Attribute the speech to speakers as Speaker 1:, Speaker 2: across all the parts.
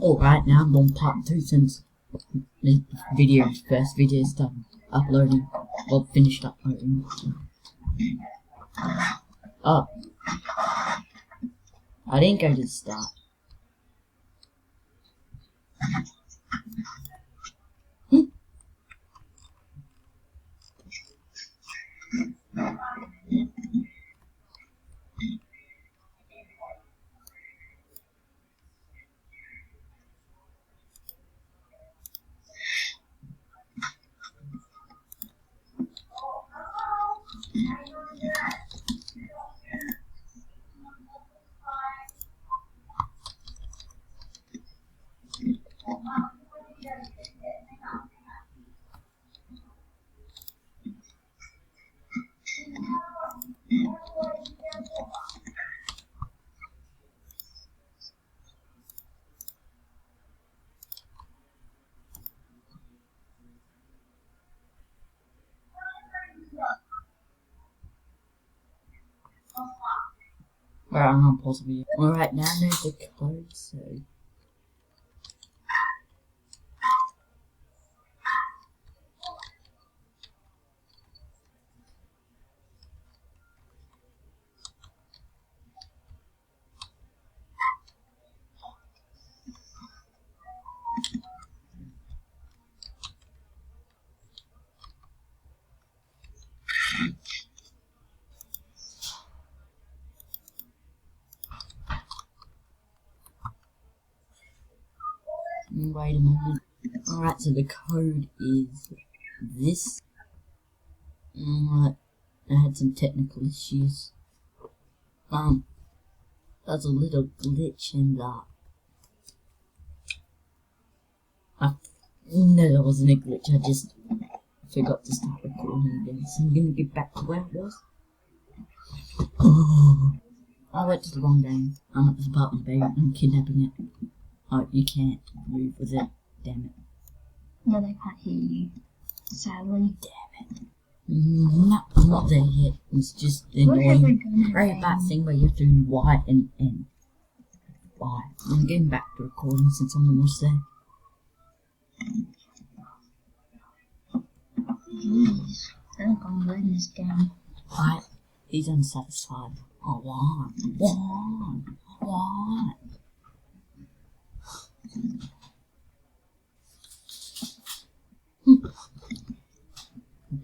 Speaker 1: Alright, now I'm on part 2 since the first video started uploading. Well, finished uploading. Oh. I didn't go to the start. Alright, I'm gonna pause the video. Alright, now I know the code, so... Wait a moment. Alright, so the code is this. Alright, I had some technical issues. There's a little glitch in that. No, that wasn't a glitch, I just forgot to start recording again, so I'm gonna get back to where it was. Oh, I went to the wrong game. I'm at the apartment baby, I'm kidnapping it. Oh, you can't move with it. Damn it.
Speaker 2: No, they can't hear you. Sadly.
Speaker 1: Damn it. No, I'm not there yet. It's just the annoying, very bad thing where you have to do Y and N. Y. I'm getting back to recording since I'm almost there.
Speaker 2: Jeez. I think I'm winning this game.
Speaker 1: Right. He's unsatisfied. Oh, why? Why? Why?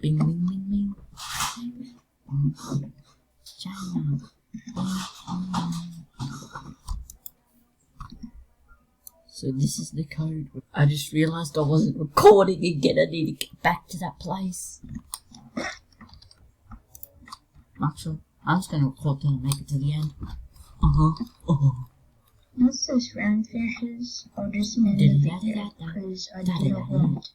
Speaker 1: Bing, bing, bing, bing. China. So this is the code. I just realised I wasn't recording again. I need to get back to that place. Actually, I'm just going to record till I make it to the end.
Speaker 2: What's those round fishes? I'll just end the video because I don't want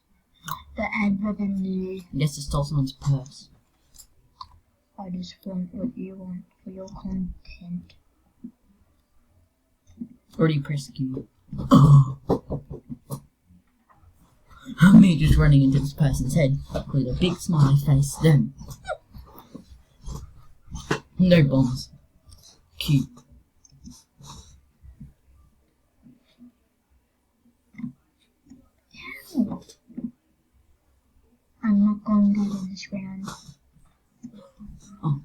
Speaker 2: the advert in the...
Speaker 1: Yes, it stole someone's purse.
Speaker 2: I just want what you want for your content.
Speaker 1: Already pressed Q. Me just running into this person's head with a big smiley face. Then no bombs. Q.
Speaker 2: I'm not going good in this round.
Speaker 1: Oh,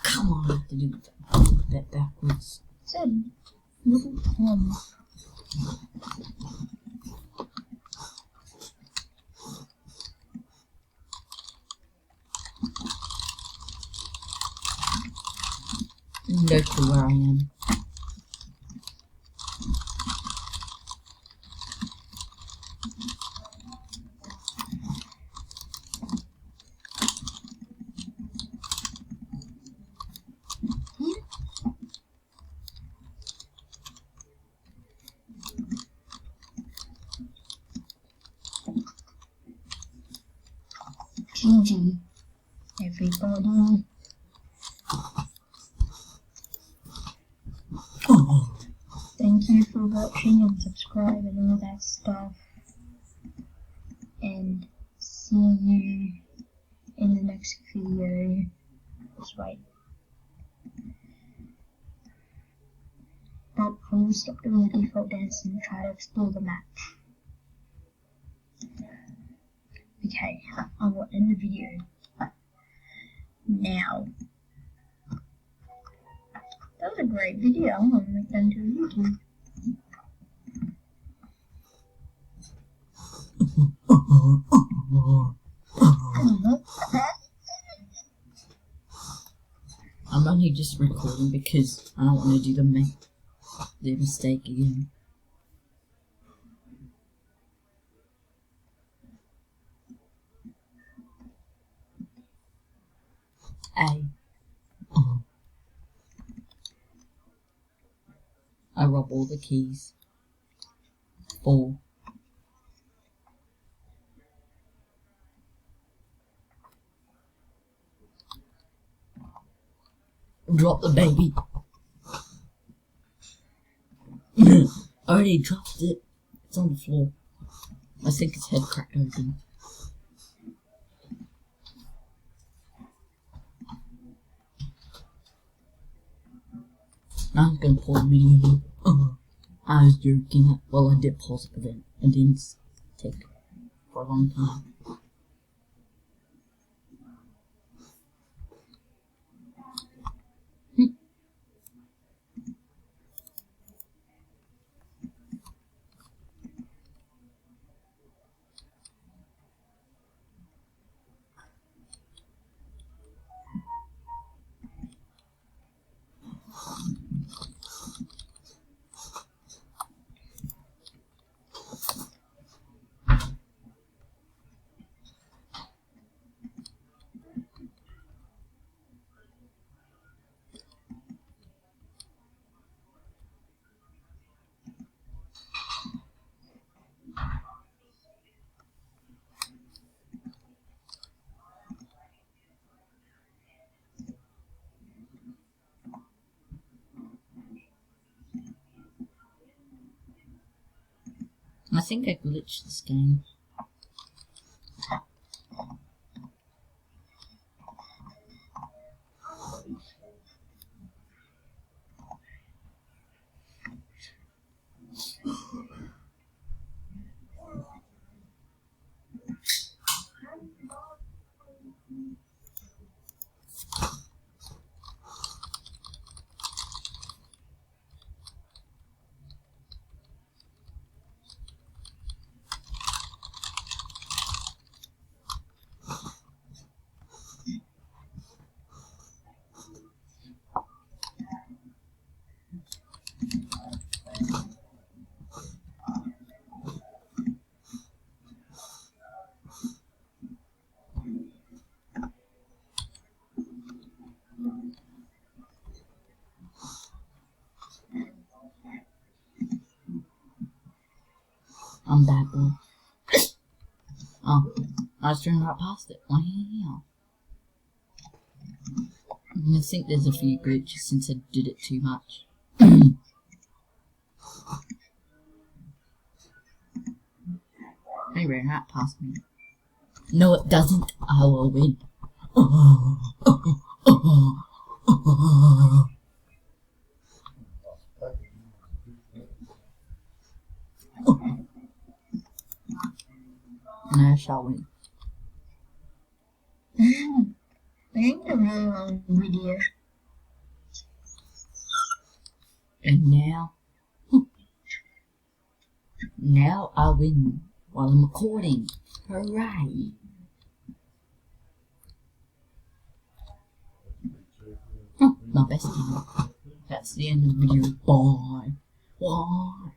Speaker 1: come on, I have to do that backwards.
Speaker 2: It's a little Tom.
Speaker 1: No clue where I am.
Speaker 2: GG, everybody. Thank you for watching and subscribe and all that stuff. And see you in the next video. That's right. but I will stop doing the default dance and try to explore the map. Okay, I will end the video now. That was a great video. I'm going to make that into YouTube.
Speaker 1: I'm only just recording because I don't want to do the mistake again. I rob all the keys. 4. Drop the baby. I already dropped it. It's on the floor. I think its head cracked open. Now I'm gonna pause the video. I was joking. Well, I did pause it, but then it didn't take for a long time. I think I glitched this game. I'm bad boy. Oh, I was turning right past it. Wow. I think there's a few glitches since I did it too much. He ran right past me. No, it doesn't. I will win. And I shall win.
Speaker 2: I think a really long video.
Speaker 1: And now I win while I'm recording. Hooray! My best game. That's the end of the video. Bye. Bye.